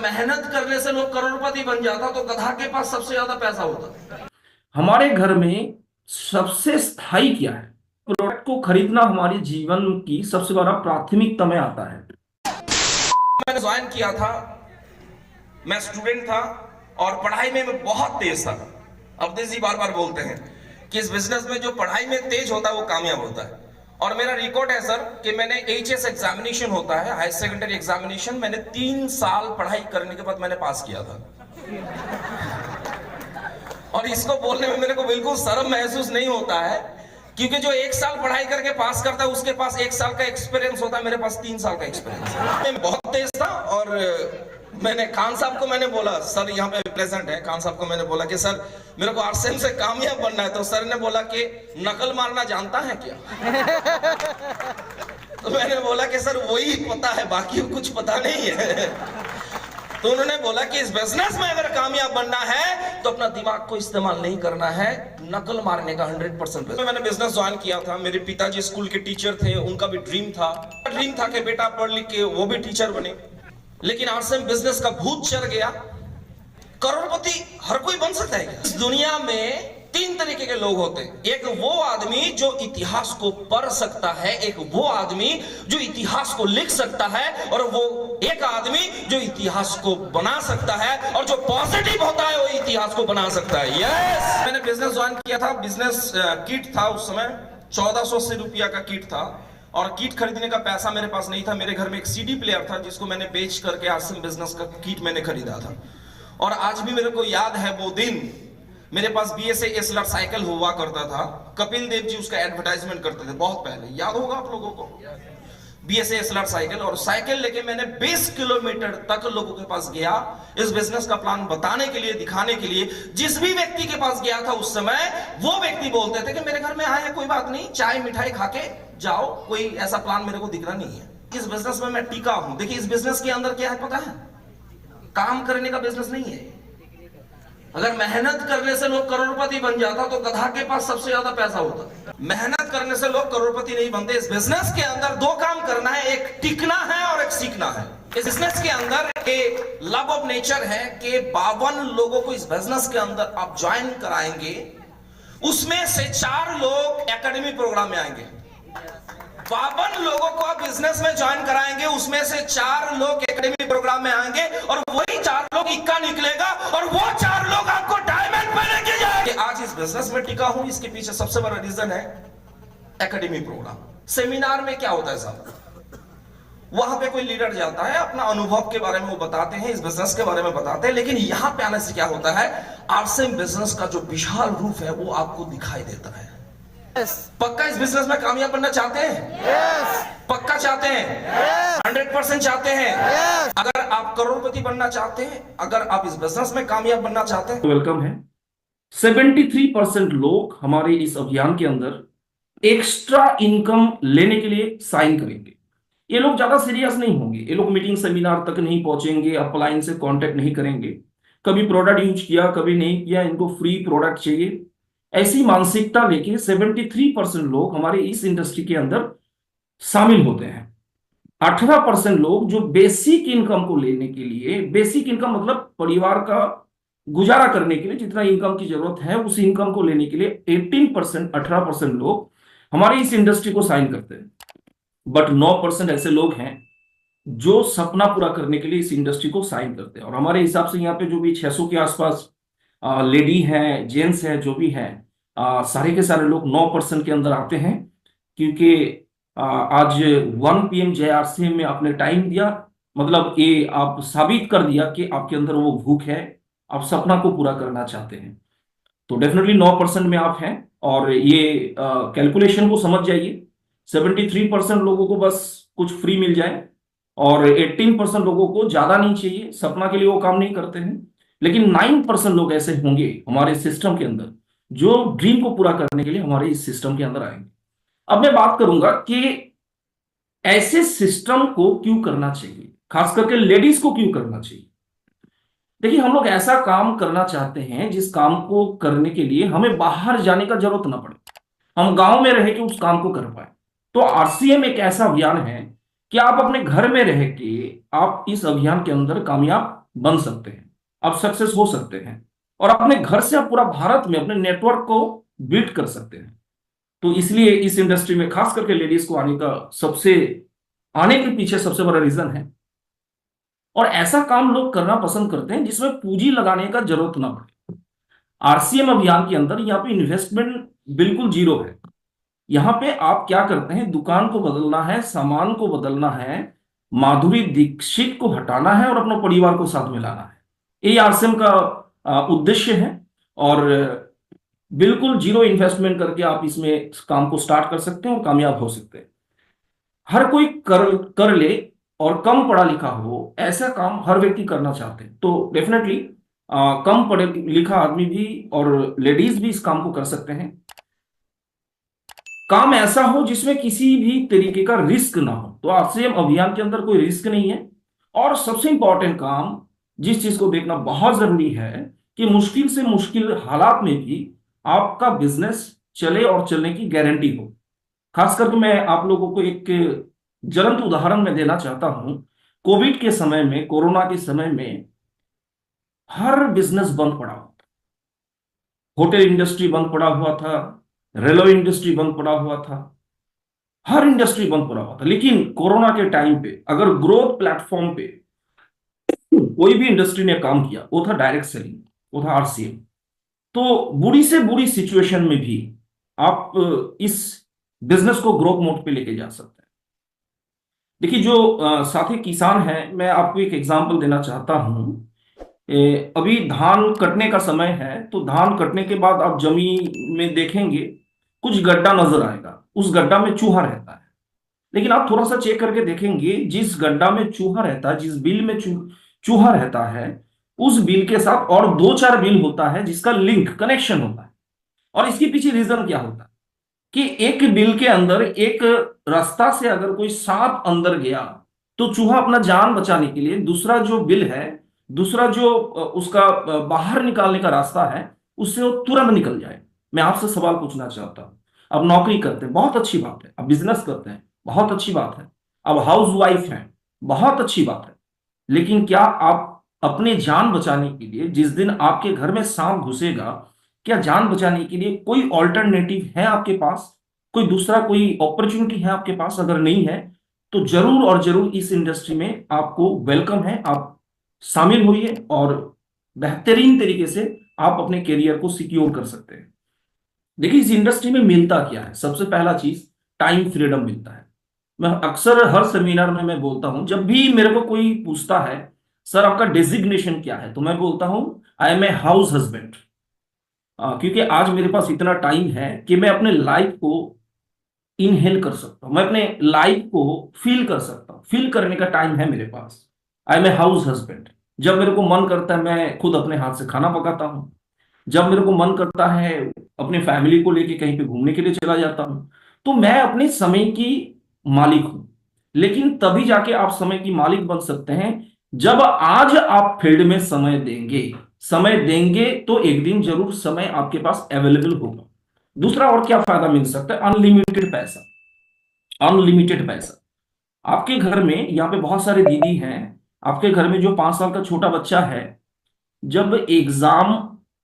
मेहनत करने से लोग करोड़पति बन जाता तो गधा के पास सबसे ज्यादा पैसा होता। हमारे घर में सबसे स्थायी क्या है? प्रोडक्ट को खरीदना हमारे जीवन की सबसे बड़ा प्राथमिकता में आता है। मैंने ज्वाइन किया था, मैं स्टूडेंट था और पढ़ाई में मैं बहुत तेज था। अवधेश जी बार बार बोलते हैं कि इस बिजनेस में जो पढ़ाई में तेज होता है वो कामयाब होता है। और मेरा रिकॉर्ड है सर कि मैंने एचएस एग्जामिनेशन होता है, हायर सेकेंडरी एग्जामिनेशन, मैंने 3 साल पढ़ाई करने के बाद मैंने पास किया था। और इसको बोलने में मेरे को बिल्कुल शर्म महसूस नहीं होता है, क्योंकि जो 1 साल पढ़ाई करके पास करता है उसके पास 1 साल का एक्सपीरियंस होता है, मेरे पास 3 साल का एक्सपीरियंस है। मैं बहुत तेज था और मैंने खान साहब को मैंने बोला, सर यहाँ पे प्रेजेंट है, खान साहब को मैंने बोला कि सर मेरे को आरसीएम से कामयाब बनना है। तो सर ने बोला कि नकल मारना जानता है क्या? तो मैंने बोला कि सर वही पता है, बाकी कुछ पता नहीं है। तो उन्होंने बोला कि इस बिजनेस में अगर कामयाब बनना है तो अपना दिमाग को इस्तेमाल नहीं करना है, नकल मारने का 100%। मैंने बिजनेस ज्वाइन किया था। मेरे पिताजी स्कूल के टीचर थे, उनका भी ड्रीम था कि बेटा पढ़ लिख के वो भी टीचर बने। लेकिन आरसीएम बिजनेस का भूत चढ़ गया। करोड़पति हर कोई बन सकता है। इस दुनिया में 3 तरीके के लोग होते हैं। एक वो आदमी जो इतिहास को पढ़ सकता है, एक वो आदमी जो इतिहास को लिख सकता है, और वो एक आदमी जो इतिहास को बना सकता है, और जो पॉजिटिव होता है वो इतिहास को बना सकता है। यस, मैंने बिजनेस ज्वाइन किया था। बिजनेस किट था उस समय 1480 रुपया का किट था, और किट खरीदने का पैसा मेरे पास नहीं था। मेरे घर में एक सीडी प्लेयर था जिसको मैंने बेच करके आरसीएम बिजनेस का किट मैंने खरीदा था। और आज भी मेरे को याद है वो दिन। मेरे पास बीएसए एसलर साइकिल हुआ करता था, कपिल देव जी उसका एडवर्टाइजमेंट करते थे बहुत पहले, याद होगा आप लोगों को, बीएसए एसलर साइकिल। और साइकिल लेके मैंने 20 किलोमीटर तक लोगों के पास गया इस बिजनेस का प्लान बताने के लिए, दिखाने के लिए। जिस भी व्यक्ति के पास गया था उस समय, वो व्यक्ति बोलते थे कि मेरे घर में आए हैं, कोई बात नहीं, चाय मिठाई खा के जाओ, कोई ऐसा प्लान मेरे को दिखना नहीं है। इस बिजनेस में मैं टिका हूं। देखिए इस बिजनेस के अंदर क्या है पता है? काम करने का बिजनेस नहीं है। अगर मेहनत करने से लोग करोड़पति बन जाता तो गधा के पास सबसे ज्यादा पैसा होता। मेहनत करने से लोग करोड़पति नहीं बनते। इस बिजनेस के अंदर 2 काम करना है, एक टिकना है और एक सीखना है। इस बिजनेस के अंदर एक लव ऑफ नेचर है कि 52 लोगों को इस बिजनेस के अंदर आप ज्वाइन कराएंगे, उसमें से 4 लोग एकेडमी प्रोग्राम में आएंगे। 52 लोगों को आप बिजनेस में ज्वाइन कराएंगे, उसमें से 4 लोग एकेडमी प्रोग्राम में आएंगे, और वही 4 लोग इक्का निकलेगा, और वो 4 लोग आपको डायमंड पे लेके जाएंगे। आज इस बिजनेस में टिका हूं, इसके पीछे सबसे बड़ा रीजन है एकेडमी प्रोग्राम। सेमिनार में क्या होता है साहब? वहां पे कोई लीडर जाता है, अपना अनुभव के बारे में वो बताते हैं, इस बिजनेस के बारे में बताते हैं। लेकिन यहां पे आने से क्या होता है, आरसीएम बिजनेस का जो विशाल रूप है वो आपको दिखाई देता है। पक्का इस बिजनेस में कामयाब बनना चाहते हैं? पक्का चाहते हैं? 100% चाहते हैं? अगर आप करोड़पति बनना चाहते हैं, अगर आप इस बिजनेस में कामयाब बनना चाहते हैं, वेलकम है। 73% लोग हमारे इस अभियान के अंदर एक्स्ट्रा इनकम लेने के लिए साइन करेंगे। ये लोग ज्यादा सीरियस नहीं होंगे, ये लोग मीटिंग सेमिनार तक नहीं पहुंचेंगे, अपलाइन से कांटेक्ट नहीं करेंगे, कभी प्रोडक्ट यूज किया कभी नहीं किया, इनको फ्री प्रोडक्ट चाहिए, ऐसी मानसिकता लेके 73% लोग हमारे इस इंडस्ट्री के अंदर शामिल होते हैं। 18% लोग जो बेसिक इनकम को लेने के लिए, बेसिक इनकम मतलब परिवार का गुजारा करने के लिए जितना इनकम की जरूरत है उस इनकम को लेने के लिए 18% लोग हमारे इस इंडस्ट्री को साइन करते हैं। बट 9% ऐसे लोग हैं जो सपना पूरा करने के लिए इस इंडस्ट्री को साइन करते हैं। और हमारे हिसाब से यहाँ पे जो भी 600 के आसपास लेडी हैं, जेंट्स हैं, जो भी हैं, सारे के सारे लोग 9% के अंदर आते हैं। क्योंकि आज 1 PM जय आरसीएम में आपने टाइम दिया, मतलब ये आप साबित कर दिया कि आपके अंदर वो भूख है, आप सपना को पूरा करना चाहते हैं। तो डेफिनेटली 9% में आप हैं। और ये कैलकुलेशन को समझ जाइए, 73% लोगों को बस कुछ फ्री मिल जाए और 18% लोगों को ज्यादा नहीं चाहिए, सपना के लिए वो काम नहीं करते हैं। लेकिन 9% लोग ऐसे होंगे हमारे सिस्टम के अंदर जो ड्रीम को पूरा करने के लिए हमारे इस सिस्टम के अंदर आएंगे। अब मैं बात करूंगा कि ऐसे सिस्टम को क्यों करना चाहिए, खास करके लेडीज को क्यों करना चाहिए। देखिए हम लोग ऐसा काम करना चाहते हैं जिस काम को करने के लिए हमें बाहर जाने का जरूरत ना पड़े, हम गांव में रह के उस काम को कर पाए। तो आरसीएम एक ऐसा अभियान है कि आप अपने घर में रह के आप इस अभियान के अंदर कामयाब बन सकते हैं, आप सक्सेस हो सकते हैं, और अपने घर से आप पूरा भारत में अपने नेटवर्क को बिल्ड कर सकते हैं। तो इसलिए इस इंडस्ट्री में खास करके लेडीज को आने के पीछे सबसे बड़ा रीजन है। और ऐसा काम लोग करना पसंद करते हैं जिसमें पूंजी लगाने का जरूरत ना पड़े। आरसीएम अभियान के अंदर यहाँ पे इन्वेस्टमेंट बिल्कुल जीरो है। यहाँ पे आप क्या करते हैं, दुकान को बदलना है, सामान को बदलना है, माधुरी दीक्षित को हटाना है और अपने परिवार को साथ में लाना है। ये आरसीएम का उद्देश्य है। और बिल्कुल जीरो इन्वेस्टमेंट करके आप इसमें काम को स्टार्ट कर सकते हैं और कामयाब हो सकते हैं। हर कोई कर कर ले, और कम पढ़ा लिखा हो ऐसा काम हर व्यक्ति करना चाहते हैं। तो डेफिनेटली कम पढ़े लिखा आदमी भी और लेडीज भी इस काम को कर सकते हैं। काम ऐसा हो जिसमें किसी भी तरीके का रिस्क ना हो। तो आरसीएम अभियान के अंदर कोई रिस्क नहीं है। और सबसे इंपॉर्टेंट काम, जिस चीज को देखना बहुत जरूरी है, कि मुश्किल से मुश्किल हालात में भी आपका बिजनेस चले और चलने की गारंटी हो। खास करके मैं आप लोगों को एक ज्वलंत उदाहरण में देना चाहता हूं। कोविड के समय में, कोरोना के समय में हर बिजनेस बंद पड़ा हुआ था। होटल इंडस्ट्री बंद पड़ा हुआ था, रेलवे इंडस्ट्री बंद पड़ा हुआ था, हर इंडस्ट्री बंद पड़ा हुआ था। लेकिन कोरोना के टाइम पे अगर ग्रोथ प्लेटफॉर्म पे कोई भी इंडस्ट्री ने काम किया, वो था डायरेक्ट सेलिंग, वो था आरसीएम। तो बुरी से बुरी सिचुएशन में भी आप इस बिजनेस को ग्रोथ मोड पे लेके जा सकते हैं। देखिए, जो साथी किसान हैं, मैं आपको एक एग्जांपल देना चाहता हूं। अभी धान कटने का समय है, तो धान कटने के बाद आप जमीन में देखेंगे कुछ गड्ढा नजर आएगा, उस गड्ढा में चूहा रहता है। लेकिन आप थोड़ा सा चेक करके देखेंगे, जिस गड्ढा में चूहा रहता है, जिस बिल में चूहा रहता है, उस बिल के साथ और दो चार बिल होता है जिसका लिंक कनेक्शन होता है। और इसके पीछे रीजन क्या होता है कि एक बिल के अंदर एक रास्ता से अगर कोई सांप अंदर गया, तो चूहा अपना जान बचाने के लिए दूसरा जो बिल है, दूसरा जो उसका बाहर निकालने का रास्ता है, उससे वो तुरंत निकल जाए। मैं आपसे सवाल पूछना चाहता हूं, आप नौकरी करते हैं, बहुत अच्छी बात है। आप बिजनेस करते हैं, बहुत अच्छी बात है। अब हाउस वाइफ हैं, बहुत अच्छी बात है। लेकिन क्या आप अपने जान बचाने के लिए, जिस दिन आपके घर में सांप घुसेगा, क्या जान बचाने के लिए कोई ऑल्टरनेटिव है आपके पास, कोई दूसरा कोई अपॉर्चुनिटी है आपके पास? अगर नहीं है, तो जरूर और जरूर इस इंडस्ट्री में आपको वेलकम है। आप शामिल होइए और बेहतरीन तरीके से आप अपने करियर को सिक्योर कर सकते हैं। देखिए, इस इंडस्ट्री में मिलता क्या है? सबसे पहला चीज, टाइम फ्रीडम मिलता है। मैं अक्सर हर सेमिनार में मैं बोलता हूं, जब भी मेरे को कोई पूछता है सर आपका डेजिग्नेशन क्या है, तो मैं बोलता हूं I am a house husband. क्योंकि आज मेरे पास इतना टाइम है कि मैं अपने लाइफ को इनहेल कर सकता हूं, मैं अपने लाइफ को फील कर सकता हूं। फील करने का टाइम है मेरे पास। I am a house husband. जब मेरे को मन करता है, मैं खुद अपने हाथ से खाना पकाता हूं। जब मेरे को मन करता है, अपने फैमिली को लेके कहीं पे घूमने के लिए चला जाता हूं। तो मैं अपने समय की मालिक हूं। लेकिन तभी जाके आप समय की मालिक बन सकते हैं जब आज आप फील्ड में समय देंगे। समय देंगे तो एक दिन जरूर समय आपके पास अवेलेबल होगा। दूसरा और क्या फायदा मिल सकता है? अनलिमिटेड पैसा। अनलिमिटेड पैसा। आपके घर में, यहाँ पे बहुत सारे दीदी हैं, आपके घर में जो 5 साल का छोटा बच्चा है, जब एग्जाम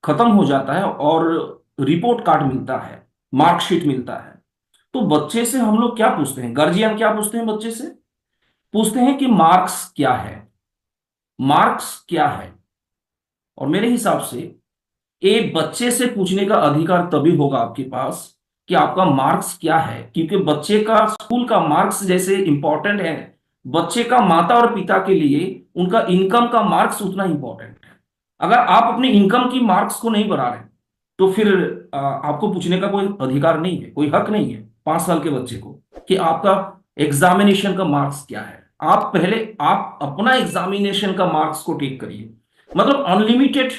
खत्म हो जाता है और रिपोर्ट कार्ड मिलता है, मार्कशीट मिलता है, तो बच्चे से हम लोग क्या पूछते हैं? गार्जियन क्या पूछते हैं बच्चे से? पूछते हैं कि मार्क्स क्या है, मार्क्स क्या है। और मेरे हिसाब से एक बच्चे से पूछने का अधिकार तभी होगा आपके पास कि आपका मार्क्स क्या है। क्योंकि बच्चे का स्कूल का मार्क्स जैसे इंपॉर्टेंट है, बच्चे का माता और पिता के लिए उनका इनकम का मार्क्स उतना इंपॉर्टेंट है। अगर आप अपनी इनकम की मार्क्स को नहीं बढ़ा रहे, तो फिर आपको पूछने का कोई अधिकार नहीं है, कोई हक नहीं है 5 साल के बच्चे को कि आपका एग्जामिनेशन का मार्क्स क्या है। आप पहले आप अपना एग्जामिनेशन का मार्क्स को टेक करिए। मतलब अनलिमिटेड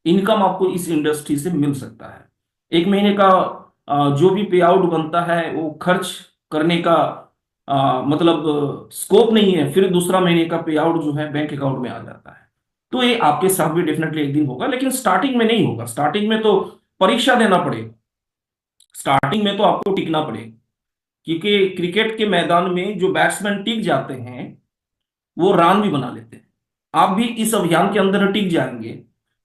इनकम आपको इस इंडस्ट्री से मिल सकता है। एक महीने का जो भी पे आउट बनता है वो खर्च करने का मतलब स्कोप नहीं है। फिर दूसरा महीने का पे आउट जो है बैंक अकाउंट में आ जाता है। तो ये आपके साथ भी डेफिनेटली एक दिन होगा, लेकिन स्टार्टिंग में नहीं होगा। स्टार्टिंग में तो परीक्षा देना पड़ेगा, स्टार्टिंग में तो आपको टिकना पड़ेगा। क्योंकि क्रिकेट के मैदान में जो बैट्समैन टिक जाते हैं वो रन भी बना लेते हैं। आप भी इस अभियान के अंदर टिक जाएंगे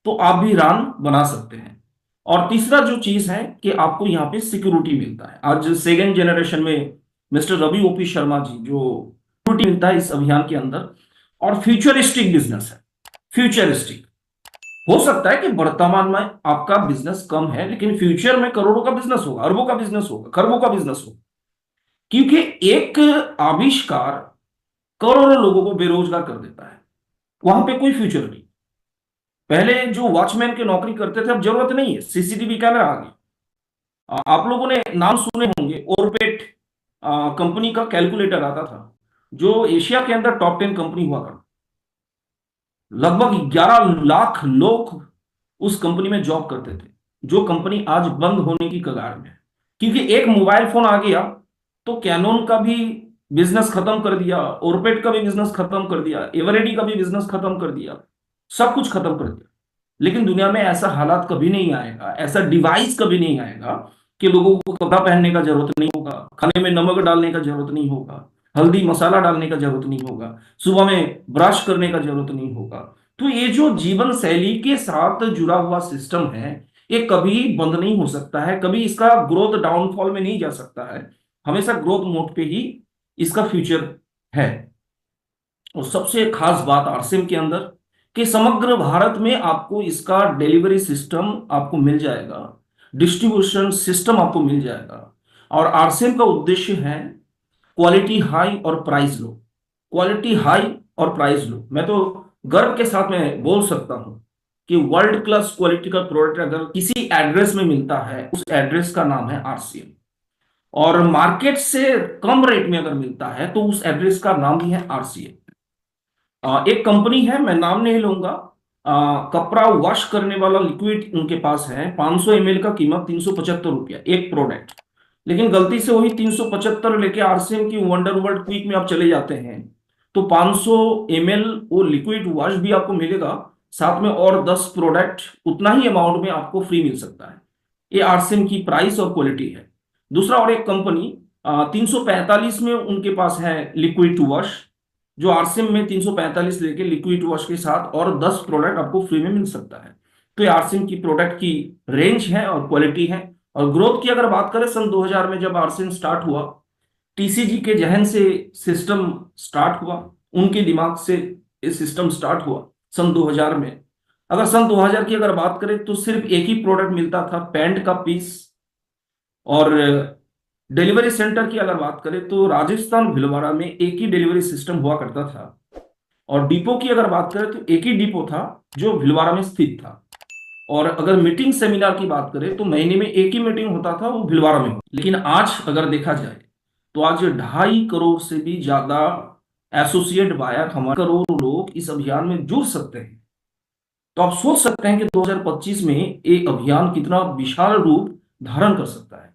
तो आप भी रान बना सकते हैं। और तीसरा जो चीज है कि आपको यहाँ पे सिक्योरिटी मिलता है। आज सेकेंड जनरेशन में मिस्टर रवि ओपी शर्मा जी जो सिक्योरिटी मिलता है इस अभियान के अंदर, और फ्यूचरिस्टिक बिजनेस है। फ्यूचरिस्टिक हो सकता है कि वर्तमान में आपका बिजनेस कम है, लेकिन फ्यूचर में करोड़ों का बिजनेस होगा, अरबों का बिजनेस होगा, खरबों का बिजनेस होगा। क्योंकि एक आविष्कार करोड़ों लोगों को बेरोजगार कर देता है, वहां पे कोई फ्यूचर नहीं। पहले जो वॉचमैन की नौकरी करते थे अब जरूरत नहीं है, सीसीटीवी कैमरा आ गया। आप लोगों ने नाम सुने होंगे, ओरपेट कंपनी का कैलकुलेटर आता था जो एशिया के अंदर टॉप 10 कंपनी हुआ करता। लगभग 11 लाख लोग उस कंपनी में जॉब करते थे, जो कंपनी आज बंद होने की कगार में है। क्योंकि एक मोबाइल फोन आ गया तो कैनोन का भी बिजनेस खत्म कर दिया, ओरपेट का भी बिजनेस खत्म कर दिया, एवरेडी का भी बिजनेस खत्म कर दिया, सब कुछ खत्म कर दिया। लेकिन दुनिया में ऐसा हालात कभी नहीं आएगा, ऐसा डिवाइस कभी नहीं आएगा कि लोगों को कपड़ा पहनने का जरूरत नहीं होगा, खाने में नमक डालने का जरूरत नहीं होगा, हल्दी मसाला डालने का जरूरत नहीं होगा, सुबह में ब्रश करने का जरूरत नहीं होगा। तो ये जो जीवन शैली के साथ जुड़ा हुआ सिस्टम है, ये कभी बंद नहीं हो सकता है, कभी इसका ग्रोथ डाउनफॉल में नहीं जा सकता है, हमेशा ग्रोथ मोड पे ही इसका फ्यूचर है। और सबसे खास बात आरसीएम के अंदर कि समग्र भारत में आपको इसका डिलीवरी सिस्टम आपको मिल जाएगा, डिस्ट्रीब्यूशन सिस्टम आपको मिल जाएगा। और आरसीएम का उद्देश्य है क्वालिटी हाई और प्राइस लो। क्वालिटी हाई और प्राइस लो। मैं तो गर्व के साथ में बोल सकता हूं कि वर्ल्ड क्लास क्वालिटी का प्रोडक्ट अगर किसी एड्रेस में मिलता है, उस एड्रेस का नाम है आरसीएम। और मार्केट से कम रेट में अगर मिलता है तो उस एड्रेस का नाम भी है आरसीएम। एक कंपनी है, मैं नाम नहीं लूंगा, कपड़ा वॉश करने वाला लिक्विड उनके पास है, 500 ml का कीमत 375 रुपया एक प्रोडक्ट। लेकिन गलती से वही 375 लेके आरसीएम की वंडर वर्ल्ड क्विक में आप चले जाते हैं तो 500 ml वो लिक्विड वॉश भी आपको मिलेगा, साथ में और 10 प्रोडक्ट उतना ही अमाउंट में आपको फ्री मिल सकता है। ये आरसीएम की प्राइस और क्वालिटी है। दूसरा और एक कंपनी 345 में उनके पास है लिक्विड वॉश, जो आरसीएम में 345 लेके लिक्विड वॉश के साथ और 10 प्रोडक्ट आपको फ्री में मिल सकता है। तो ये आरसीएम की प्रोडक्ट की रेंज है और क्वालिटी है। और ग्रोथ की अगर बात करें, सन 2000 में जब आरसीएम स्टार्ट हुआ, टीसीजी के जहन से सिस्टम स्टार्ट हुआ, उनके दिमाग से ये सिस्टम स्टार्ट हुआ सन 2000 में। अगर सन 2000 की अगर बात करें तो सिर्फ एक ही प्रोडक्ट मिलता था, पैंट का पीस। और डिलीवरी सेंटर की अगर बात करें तो राजस्थान भिलवाड़ा में एक ही डिलीवरी सिस्टम हुआ करता था। और डिपो की अगर बात करें तो एक ही डिपो था जो भिलवाड़ा में स्थित था। और अगर मीटिंग सेमिनार की बात करें तो महीने में एक ही मीटिंग होता था, वो भिलवाड़ा में। लेकिन आज अगर देखा जाए तो आज 2.5 करोड़ से भी ज्यादा एसोसिएट बायर, हमारे करोड़ लोग इस अभियान में जुड़ सकते हैं। तो आप सोच सकते हैं कि 2025 में एक अभियान कितना विशाल रूप धारण कर सकता है।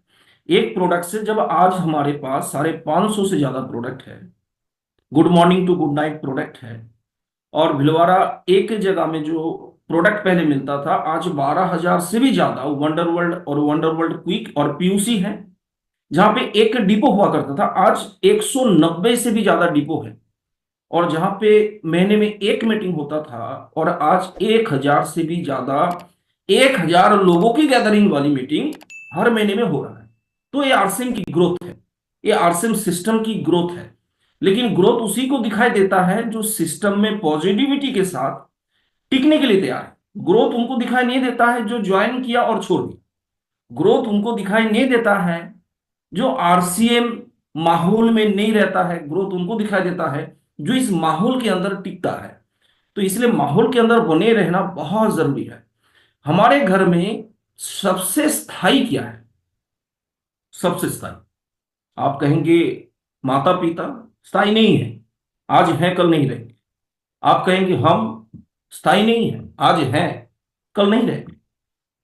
एक प्रोडक्ट से जब आज हमारे पास 550 से ज्यादा प्रोडक्ट है, good morning to good night product है, और भिलवाड़ा एक जगह में जो प्रोडक्ट पहले मिलता था आज 12,000 से भी ज्यादा वंडर वर्ल्ड और वंडर वर्ल्ड क्विक और पीयूसी है। जहां पे एक डिपो हुआ करता था आज 190 से भी ज्यादा डिपो है। और जहां पे महीने में एक मीटिंग होता था और आज 1,000 से भी ज्यादा, 1,000 लोगों की गैदरिंग वाली मीटिंग हर महीने में हो रहा है। तो ये आरसीएम की ग्रोथ है, ये आरसीएम सिस्टम की ग्रोथ है। लेकिन ग्रोथ उसी को दिखाई देता है जो सिस्टम में पॉजिटिविटी के साथ टिकने के लिए तैयार है। ग्रोथ उनको दिखाई नहीं देता है जो ज्वाइन किया और छोड़ दिया। ग्रोथ उनको दिखाई नहीं देता है जो आरसीएम माहौल में नहीं रहता है। ग्रोथ उनको दिखाई देता है जो इस माहौल के अंदर टिकता है। तो इसलिए माहौल के अंदर बने रहना बहुत जरूरी है। हमारे घर में सबसे स्थायी क्या है? सबसे स्थायी आप कहेंगे माता पिता स्थायी नहीं है, आज हैं कल नहीं रहेंगे। आप कहेंगे हम स्थायी नहीं है, आज हैं कल नहीं रहेंगे।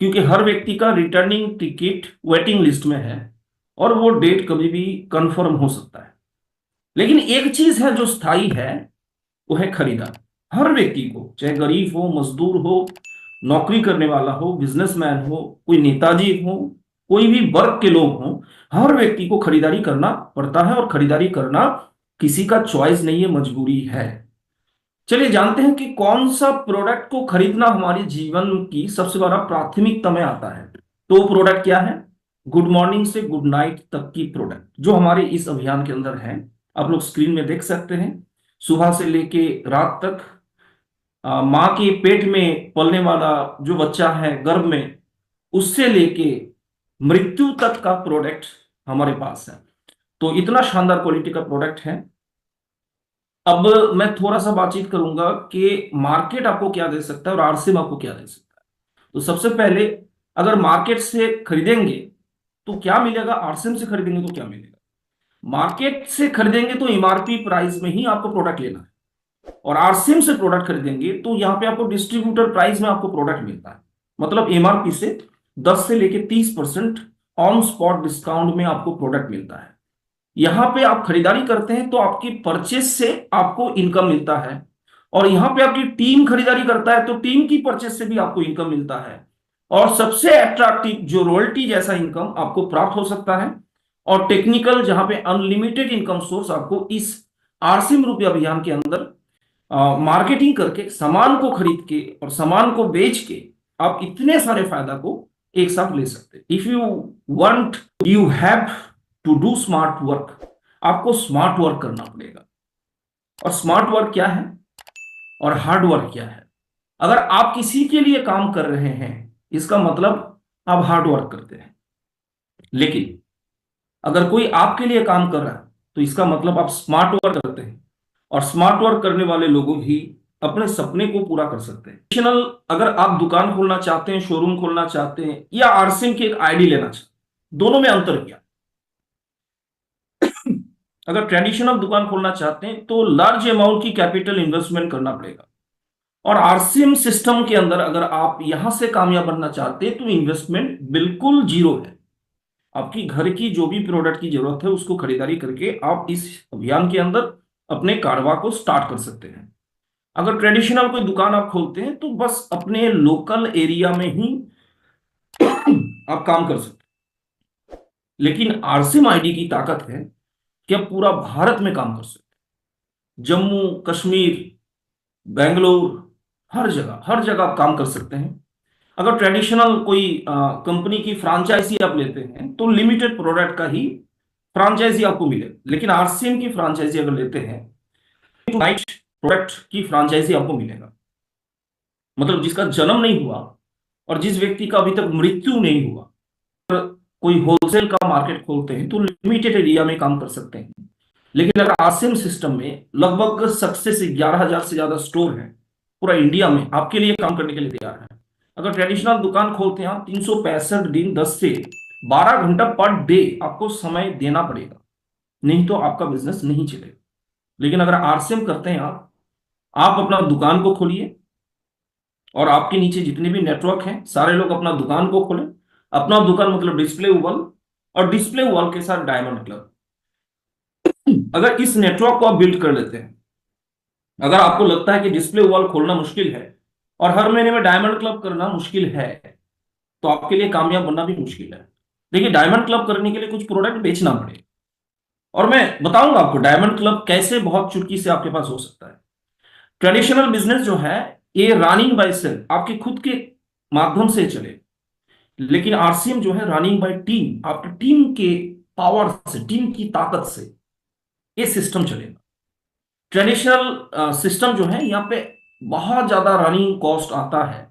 क्योंकि हर व्यक्ति का रिटर्निंग टिकट वेटिंग लिस्ट में है और वो डेट कभी भी कंफर्म हो सकता है। लेकिन एक चीज है जो स्थायी है, वो है खरीदार। हर व्यक्ति को, चाहे गरीब हो, मजदूर हो, नौकरी करने वाला हो, बिजनेसमैन हो, कोई नेताजी हो, कोई भी वर्ग के लोग हों, हर व्यक्ति को खरीदारी करना पड़ता है। और खरीदारी करना किसी का चॉइस नहीं है, मजबूरी है। चलिए जानते हैं कि कौन सा प्रोडक्ट को खरीदना हमारे जीवन की सबसे बड़ा प्राथमिकता में आता है। तो वो प्रोडक्ट क्या है? गुड मॉर्निंग से गुड नाइट तक की प्रोडक्ट जो हमारे इस अभियान के अंदर है। आप लोग स्क्रीन में देख सकते हैं, सुबह से लेके रात तक माँ के पेट में पलने वाला जो बच्चा है गर्भ में, उससे लेके मृत्यु तक का प्रोडक्ट हमारे पास है। तो इतना शानदार क्वालिटी का प्रोडक्ट है। अब मैं थोड़ा सा बातचीत करूंगा कि मार्केट आपको क्या दे सकता है और आरसीएम आपको क्या दे सकता है। तो सबसे पहले, अगर मार्केट से खरीदेंगे तो क्या मिलेगा, आरसीएम से खरीदेंगे तो क्या मिलेगा। मार्केट से खरीदेंगे तो एमआरपी प्राइस में ही आपको प्रोडक्ट लेना है, और आरसीएम से प्रोडक्ट खरीदेंगे तो यहाँ पे आपको डिस्ट्रीब्यूटर प्राइस में आपको प्रोडक्ट मिलता है। मतलब एमआरपी से 10 से लेके 30% ऑन स्पॉट डिस्काउंट में आपको प्रोडक्ट मिलता है। यहां पे आप खरीदारी करते हैं तो आपकी परचेस से आपको इनकम मिलता है, और यहां पे आपकी टीम खरीदारी करता है तो टीम की परचेस से भी आपको इनकम मिलता है। और सबसे अट्रैक्टिव जो रॉयल्टी जैसा इनकम आपको प्राप्त हो सकता है, और टेक्निकल जहां पे अनलिमिटेड इनकम सोर्स आपको इस आरसीएम रूपी अभियान के अंदर मार्केटिंग करके सामान को खरीद के और सामान को बेच के आप इतने सारे फायदा को एक साथ ले सकते हैं। If you want, you have to do smart work. आपको स्मार्ट वर्क करना पड़ेगा। और स्मार्ट वर्क क्या है और हार्ड वर्क क्या है? अगर आप किसी के लिए काम कर रहे हैं, इसका मतलब आप हार्ड वर्क करते हैं। लेकिन अगर कोई आपके लिए काम कर रहा है तो इसका मतलब आप स्मार्ट वर्क करते हैं, और स्मार्ट वर्क करने वाले लोग भी अपने सपने को पूरा कर सकते हैं। ट्रेडिशनल, अगर आप दुकान खोलना चाहते हैं, शोरूम खोलना चाहते हैं, या आरसीएम की एक आईडी लेना चाहते हैं, दोनों में अंतर क्या? अगर ट्रेडिशनल दुकान खोलना चाहते हैं तो लार्ज अमाउंट की कैपिटल इन्वेस्टमेंट करना पड़ेगा, और आरसीएम सिस्टम के अंदर अगर आप यहां से कामयाब बनना चाहते हैं तो इन्वेस्टमेंट बिल्कुल जीरो है। आपकी घर की जो भी प्रोडक्ट की जरूरत है उसको खरीदारी करके आप इस अभियान के अंदर अपने कारवा को स्टार्ट कर सकते हैं। अगर ट्रेडिशनल कोई दुकान आप खोलते हैं तो बस अपने लोकल एरिया में ही आप काम कर सकते हैं। लेकिन आरसीएम आईडी की ताकत है कि आप पूरा भारत में काम कर सकते हैं। जम्मू कश्मीर, बेंगलोर, हर जगह आप काम कर सकते हैं। अगर ट्रेडिशनल कोई कंपनी की फ्रांचाइजी आप लेते हैं तो लिमिटेड प्रोडक्ट का ही फ्रांचाइजी आपको मिलेगा, लेकिन आरसीएम की फ्रांचाइजी अगर लेते हैं तो नाइट प्रोडक्ट की फ्रांचाइजी आपको मिलेगा। मतलब जिसका जन्म नहीं हुआ और जिस व्यक्ति का अभी तक मृत्यु नहीं हुआ, कोई होलसेल का मार्केट खोलते हैं तो लिमिटेड एरिया में काम कर सकते हैं। लेकिन अगर आरसीएम सिस्टम में लगभग 7 से 11,000 से ज्यादा स्टोर है पूरा इंडिया में, आपके लिए काम करने के लिए तैयार है। अगर ट्रेडिशनल दुकान खोलते हैं आप, 365 दिन 10 से 12 घंटा पर डे आपको समय देना पड़ेगा, नहीं तो आपका बिजनेस नहीं चलेगा। लेकिन अगर आरसीएम करते हैं आप अपना दुकान को खोलिए, और आपके नीचे जितने भी नेटवर्क हैं सारे लोग अपना दुकान को खोलें। अपना दुकान मतलब डिस्प्ले वॉल, और डिस्प्ले वॉल के साथ डायमंड क्लब। अगर इस नेटवर्क को आप बिल्ड कर लेते हैं, अगर आपको लगता है कि डिस्प्ले वॉल खोलना मुश्किल है और हर महीने में डायमंड क्लब करना मुश्किल है, तो आपके लिए कामयाब बनना भी मुश्किल है। देखिए, डायमंड क्लब करने के लिए कुछ प्रोडक्ट बेचना पड़ेगा, और मैं बताऊंगा आपको डायमंड क्लब कैसे बहुत चुटकी से आपके पास हो सकता है। ट्रेडिशनल बिजनेस जो है ये रनिंग बाय सेल, आपके खुद के माध्यम से चले, लेकिन आरसीएम जो है रनिंग बाय टीम, आपकी टीम के पावर से, टीम की ताकत से ये सिस्टम चलेगा। ट्रेडिशनल सिस्टम जो है यहाँ पे बहुत ज्यादा रनिंग कॉस्ट आता है,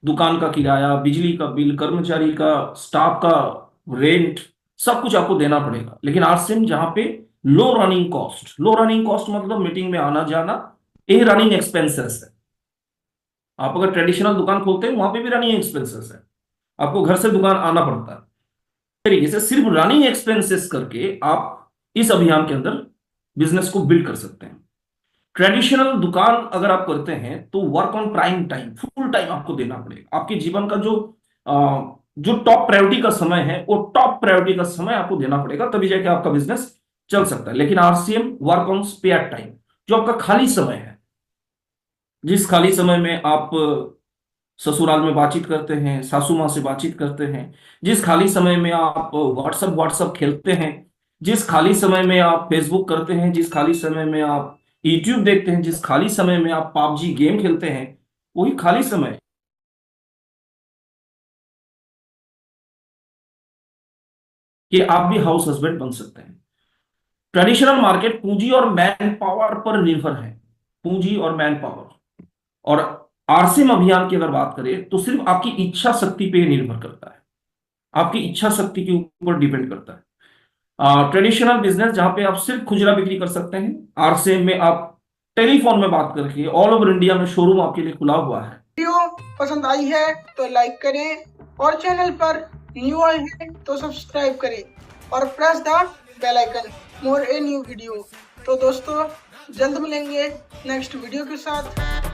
दुकान का किराया, बिजली का बिल, कर्मचारी का, स्टाफ का रेंट, सब कुछ आपको देना पड़ेगा। लेकिन आरसीएम जहां पे लो रनिंग कॉस्ट, लो रनिंग कॉस्ट मतलब मीटिंग में आना जाना, ये रनिंग एक्सपेंसेस है। आप अगर ट्रेडिशनल दुकान खोलते हैं वहां पे भी रनिंग एक्सपेंसेस है, आपको घर से दुकान आना पड़ता है। तरीके से सिर्फ रनिंग एक्सपेंसेस करके आप इस अभियान के अंदर बिजनेस को बिल्ड कर सकते हैं। ट्रेडिशनल दुकान अगर आप करते हैं तो work on prime time, full time आपको देना पड़ेगा। आपके जीवन का जो टॉप प्रायोरिटी का समय है, वो टॉप प्रायोरिटी का समय आपको देना पड़ेगा, तभी जाके आपका बिजनेस चल सकता है। लेकिन RCM work on spare time, जो आपका खाली समय है, जिस खाली समय में आप ससुराल में बातचीत करते हैं, सासू माँ से बातचीत करते हैं, जिस खाली समय में आप व्हाट्सएप खेलते हैं, जिस खाली समय में आप फेसबुक करते हैं, जिस खाली समय में आप यूट्यूब देखते हैं, जिस खाली समय में आप पबजी गेम खेलते हैं, वही खाली समय कि आप भी हाउस हस्बैंड बन सकते हैं। ट्रेडिशनल मार्केट पूंजी और मैन पावर पर निर्भर है, पूंजी और मैन पावर। और आरसीएम अभियान की अगर बात करें तो सिर्फ आपकी इच्छा शक्ति पे निर्भर करता है, आपकी इच्छा शक्ति के ऊपर डिपेंड करता है। ट्रेडिशनल बिजनेस जहां पे आप सिर्फ खुदरा बिक्री कर सकते हैं, आरसीएम में आप टेलीफोन में बात करके ऑल ओवर इंडिया में शोरूम आपके लिए खुला हुआ है। वीडियो पसंद आई है तो लाइक करें और चैनल पर न्यू आए हैं तो सब्सक्राइब करें और press the bell icon for a new video. तो दोस्तों जल्द मिलेंगे नेक्स्ट वीडियो के साथ।